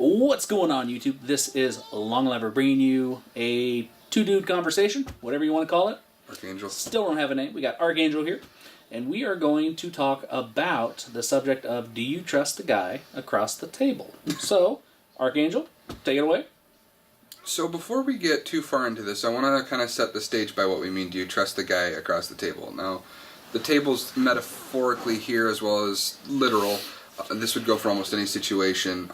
What's going on, YouTube? This is Long Lever bringing you a two-dude conversation, whatever you want to call it. Archangel. Still don't have a name. We got Archangel here, and we are going to talk about the subject of, do you trust the guy across the table? So, Archangel, take it away. So before we get too far into this, I want to kind of set the stage by what we mean. Do you trust the guy across the table? Now, the table's metaphorically here as well as literal. This would go for almost any situation.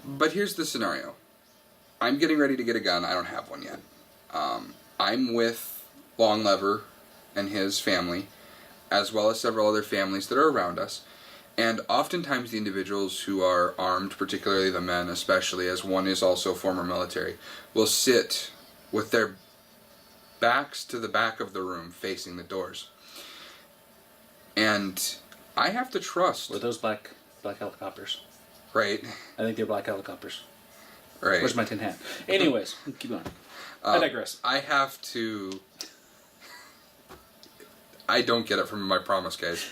But here's the scenario. I'm getting ready to get a gun. I don't have one yet. I'm with Long Lever and his family, as well as several other families that are around us. And oftentimes the individuals who are armed, particularly the men especially, as one is also former military, will sit with their backs to the back of the room facing the doors. And I have to trust... Were those black helicopters? Right. I think they're black helicopters. Right. Where's my tin hat? Anyways, keep going. I digress. I have to... I don't get it from my promise, guys.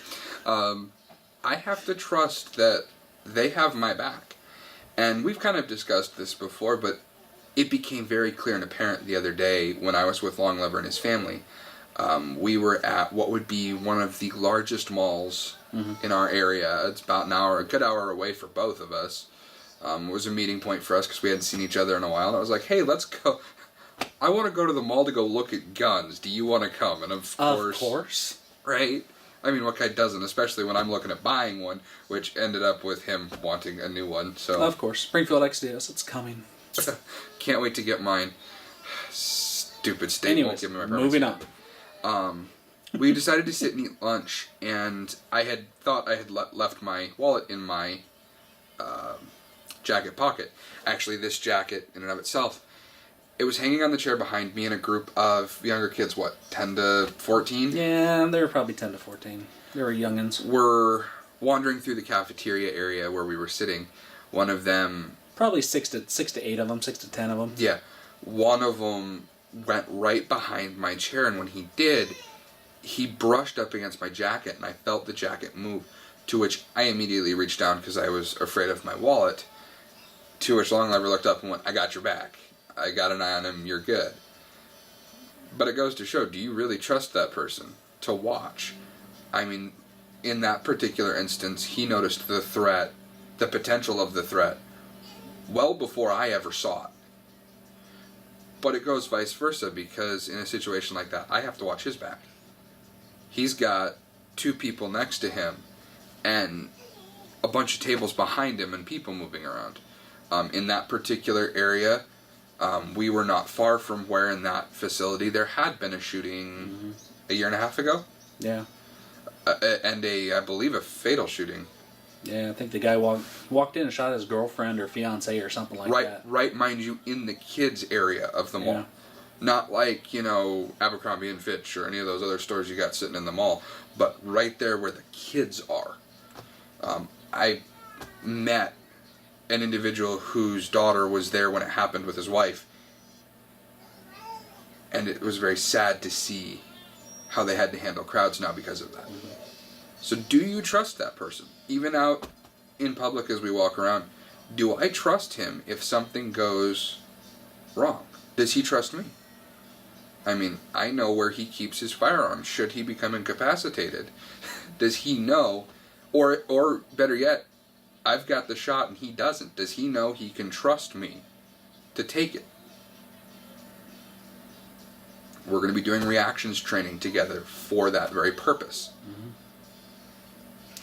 I have to trust that they have my back. And we've kind of discussed this before, but it became very clear and apparent the other day when I was with Long Lever and his family. We were at what would be one of the largest malls in our area. It's about a good hour away for both of us. It was a meeting point for us because we hadn't seen each other in a while. And I was like, hey, let's go. I want to go to the mall to go look at guns. Do you want to come? And of course. Right? I mean, what guy doesn't, especially when I'm looking at buying one, which ended up with him wanting a new one. So of course. Springfield XDS, it's coming. Can't wait to get mine. Stupid state won't give me my permits. Moving on. We decided to sit and eat lunch, and I had thought I had left my wallet in my jacket pocket. Actually, this jacket, in and of itself, it was hanging on the chair behind me in a group of younger kids, 10 to 14? Yeah, they were probably 10 to 14. They were youngins. Were wandering through the cafeteria area where we were sitting. One of them... Probably 6 to 8 of them, 6 to 10 of them. Yeah. One of them went right behind my chair, and when he did, he brushed up against my jacket, and I felt the jacket move, to which I immediately reached down because I was afraid of my wallet, to which Long Lever looked up and went, I got your back. I got an eye on him, you're good. But it goes to show, do you really trust that person to watch? I mean, in that particular instance, he noticed the threat, the potential of the threat, well before I ever saw it. But it goes vice versa, because in a situation like that, I have to watch his back. He's got 2 people next to him, and a bunch of tables behind him and people moving around. In that particular area, we were not far from where in that facility there had been a shooting a year and a half ago. Yeah. And I believe a fatal shooting. Yeah, I think the guy walked in and shot his girlfriend or fiance or something like that. Right, mind you, in the kids area of the mall. Yeah. Not like, Abercrombie and Fitch or any of those other stores you got sitting in the mall, but right there where the kids are. I met an individual whose daughter was there when it happened with his wife, and it was very sad to see how they had to handle crowds now because of that. So do you trust that person? Even out in public as we walk around, do I trust him if something goes wrong? Does he trust me? I mean, I know where he keeps his firearms. Should he become incapacitated? Does he know? Or better yet, I've got the shot and he doesn't. Does he know he can trust me to take it? We're going to be doing reactions training together for that very purpose.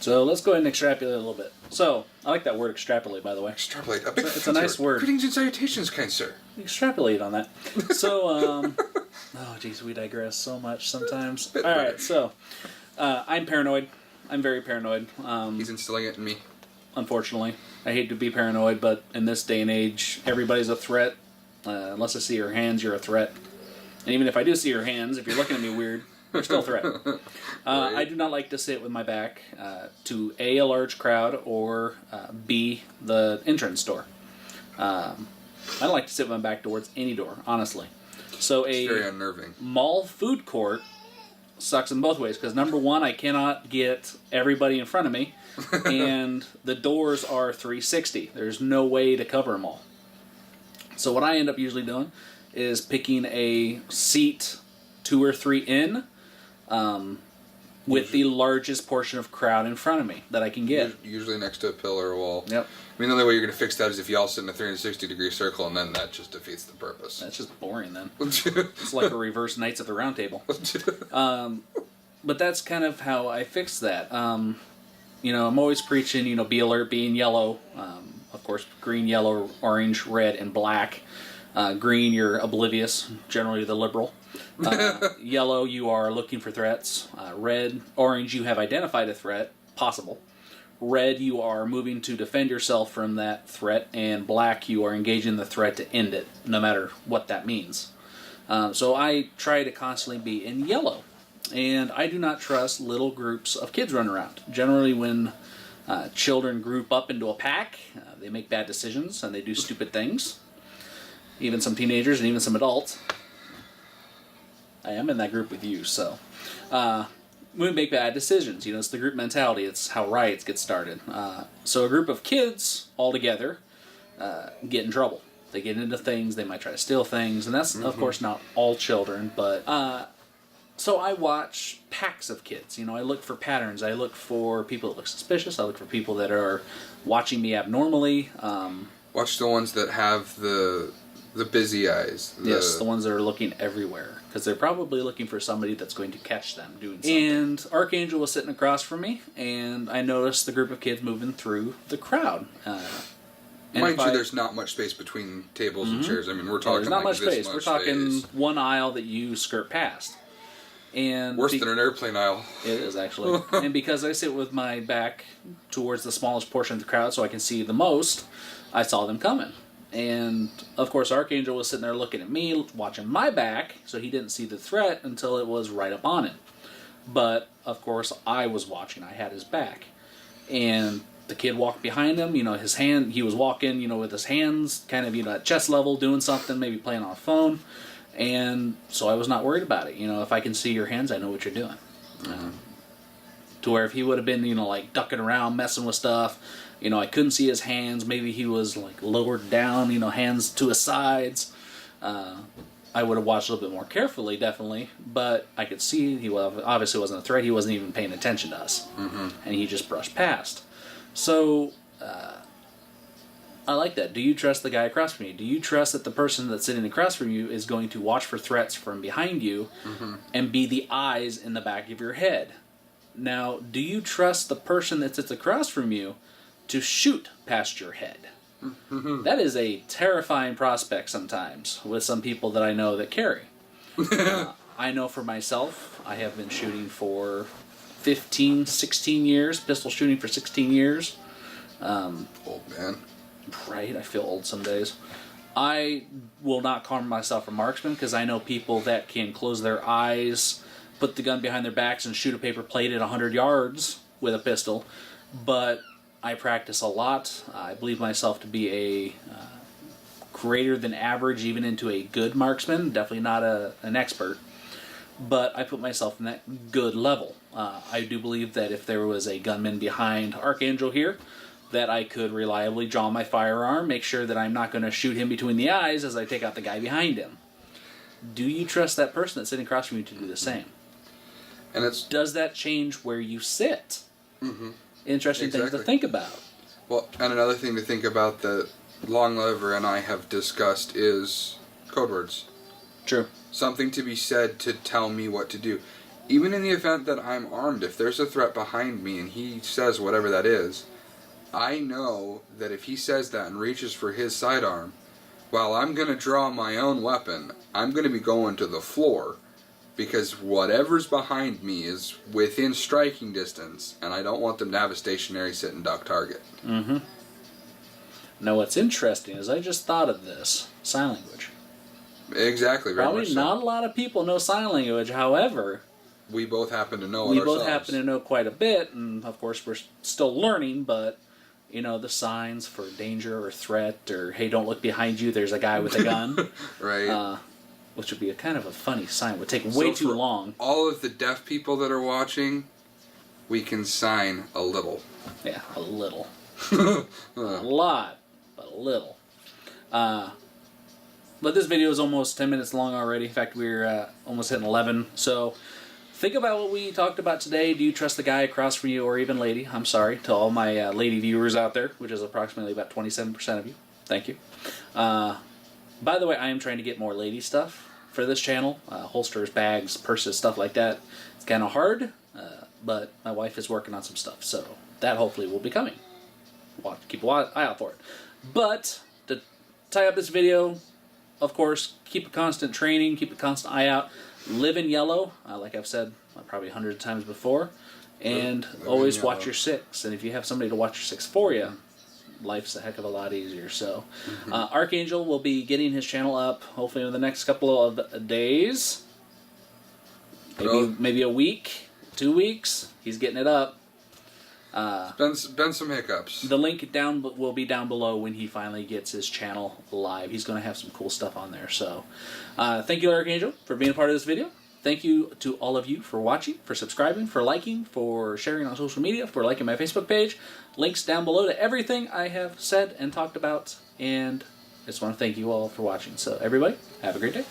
So let's go ahead and extrapolate a little bit. So, I like that word extrapolate, by the way. Extrapolate. It's a nice word. Greetings and salutations, kind sir. Extrapolate on that. So, oh geez, we digress so much sometimes. Alright, so, I'm paranoid. I'm very paranoid. He's instilling it in me. Unfortunately. I hate to be paranoid, but in this day and age, everybody's a threat. Unless I see your hands, you're a threat. And even if I do see your hands, if you're looking at me weird, you're still a threat. I do not like to sit with my back to A, a large crowd, or B, the entrance door. I don't like to sit with my back towards any door, honestly. So it's very unnerving. Mall food court, sucks in both ways because number one, I cannot get everybody in front of me, and the doors are 360. There's no way to cover them all. So what I end up usually doing is picking a seat 2 or 3 in, with the largest portion of crowd in front of me that I can get. Usually next to a pillar or wall. Yep. I mean, the only way you're going to fix that is if you all sit in a 360-degree circle, and then that just defeats the purpose. That's just boring then. It's like a reverse Knights of the Round Table. But that's kind of how I fix that. I'm always preaching, be alert, be in yellow. Of course, green, yellow, orange, red, and black. Green, you're oblivious, generally the liberal. Yellow, you are looking for threats. Red, orange, you have identified a threat, possible. Red, you are moving to defend yourself from that threat. And black, you are engaging the threat to end it, no matter what that means. So I try to constantly be in yellow. And I do not trust little groups of kids running around. Generally, when children group up into a pack, they make bad decisions and they do stupid things. Even some teenagers and even some adults. I am in that group with you, so. We make bad decisions. It's the group mentality. It's how riots get started. So a group of kids all together get in trouble. They get into things. They might try to steal things. And that's, of course, not all children. But so I watch packs of kids. I look for patterns. I look for people that look suspicious. I look for people that are watching me abnormally. Watch the ones that have the busy eyes. Yes, the ones that are looking everywhere. Because they're probably looking for somebody that's going to catch them doing something. And Archangel was sitting across from me, and I noticed the group of kids moving through the crowd. Mind you, there's not much space between tables and chairs. I mean, we're talking there's not like much space. We're talking one aisle that you skirt past. And worse than an airplane aisle. It is, actually. And because I sit with my back towards the smallest portion of the crowd so I can see the most, I saw them coming. And, of course, Archangel was sitting there looking at me, watching my back, so he didn't see the threat until it was right up on him. But, of course, I was watching. I had his back. And the kid walked behind him, he was walking, with his hands kind of, at chest level, doing something, maybe playing on a phone. And so I was not worried about it. If I can see your hands, I know what you're doing. To where if he would have been, like ducking around, messing with stuff, I couldn't see his hands. Maybe he was like lowered down, hands to his sides. I would have watched a little bit more carefully, definitely. But I could see he obviously wasn't a threat. He wasn't even paying attention to us. And he just brushed past. So, I like that. Do you trust the guy across from you? Do you trust that the person that's sitting across from you is going to watch for threats from behind you and be the eyes in the back of your head? Now, do you trust the person that sits across from you to shoot past your head? That is a terrifying prospect sometimes with some people that I know that carry. I know for myself, I have been shooting for 15, 16 years, pistol shooting for 16 years. Old man. Right, I feel old some days. I will not call myself a marksman because I know people that can close their eyes, put the gun behind their backs, and shoot a paper plate at 100 yards with a pistol. But I practice a lot. I believe myself to be a greater than average, even into a good marksman. Definitely not an expert. But I put myself in that good level. I do believe that if there was a gunman behind Archangel here, that I could reliably draw my firearm, make sure that I'm not going to shoot him between the eyes as I take out the guy behind him. Do you trust that person that's sitting across from you to do the same? And does that change where you sit? Interesting things to think about. Well, and another thing to think about that Longlever and I have discussed is code words. True. Something to be said to tell me what to do. Even in the event that I'm armed, if there's a threat behind me and he says whatever that is, I know that if he says that and reaches for his sidearm, while I'm going to draw my own weapon, I'm going to be going to the floor because whatever's behind me is within striking distance, and I don't want them to have a stationary sit and duck target. Now what's interesting is I just thought of this. Sign language. Exactly. Very Probably much so. not a lot of people know sign language, however... We both happen to know it We ourselves. both happen to know quite a bit, and of course we're still learning, but... the signs for danger or threat or, hey, don't look behind you, there's a guy with a gun. Right. which would be a kind of a funny sign. Would take way too for long. All of the deaf people that are watching, we can sign a little. Yeah, a little. A lot, but a little. But this video is almost 10 minutes long already. In fact, we're almost hitting 11. So think about what we talked about today. Do you trust the guy across from you, or even lady? I'm sorry to all my lady viewers out there, which is approximately about 27% of you. Thank you. By the way, I am trying to get more lady stuff for this channel. Holsters, bags, purses, stuff like that. It's kind of hard, but my wife is working on some stuff. So that hopefully will be coming. Keep an eye out for it. But to tie up this video, of course, keep a constant training, keep a constant eye out. Live in yellow, like I've said probably hundreds of times before, and always watch your six. And if you have somebody to watch your six for you, life's a heck of a lot easier. So Archangel will be getting his channel up hopefully in the next couple of days, maybe a week, 2 weeks. He's getting it up. Been some hiccups. The link will be down below when he finally gets his channel live. He's going to have some cool stuff on there. So thank you, Archangel, for being a part of this video. Thank you to all of you for watching, for subscribing, for liking, for sharing on social media, for liking my Facebook page. Links down below to everything I have said and talked about. And I just want to thank you all for watching. So everybody, have a great day.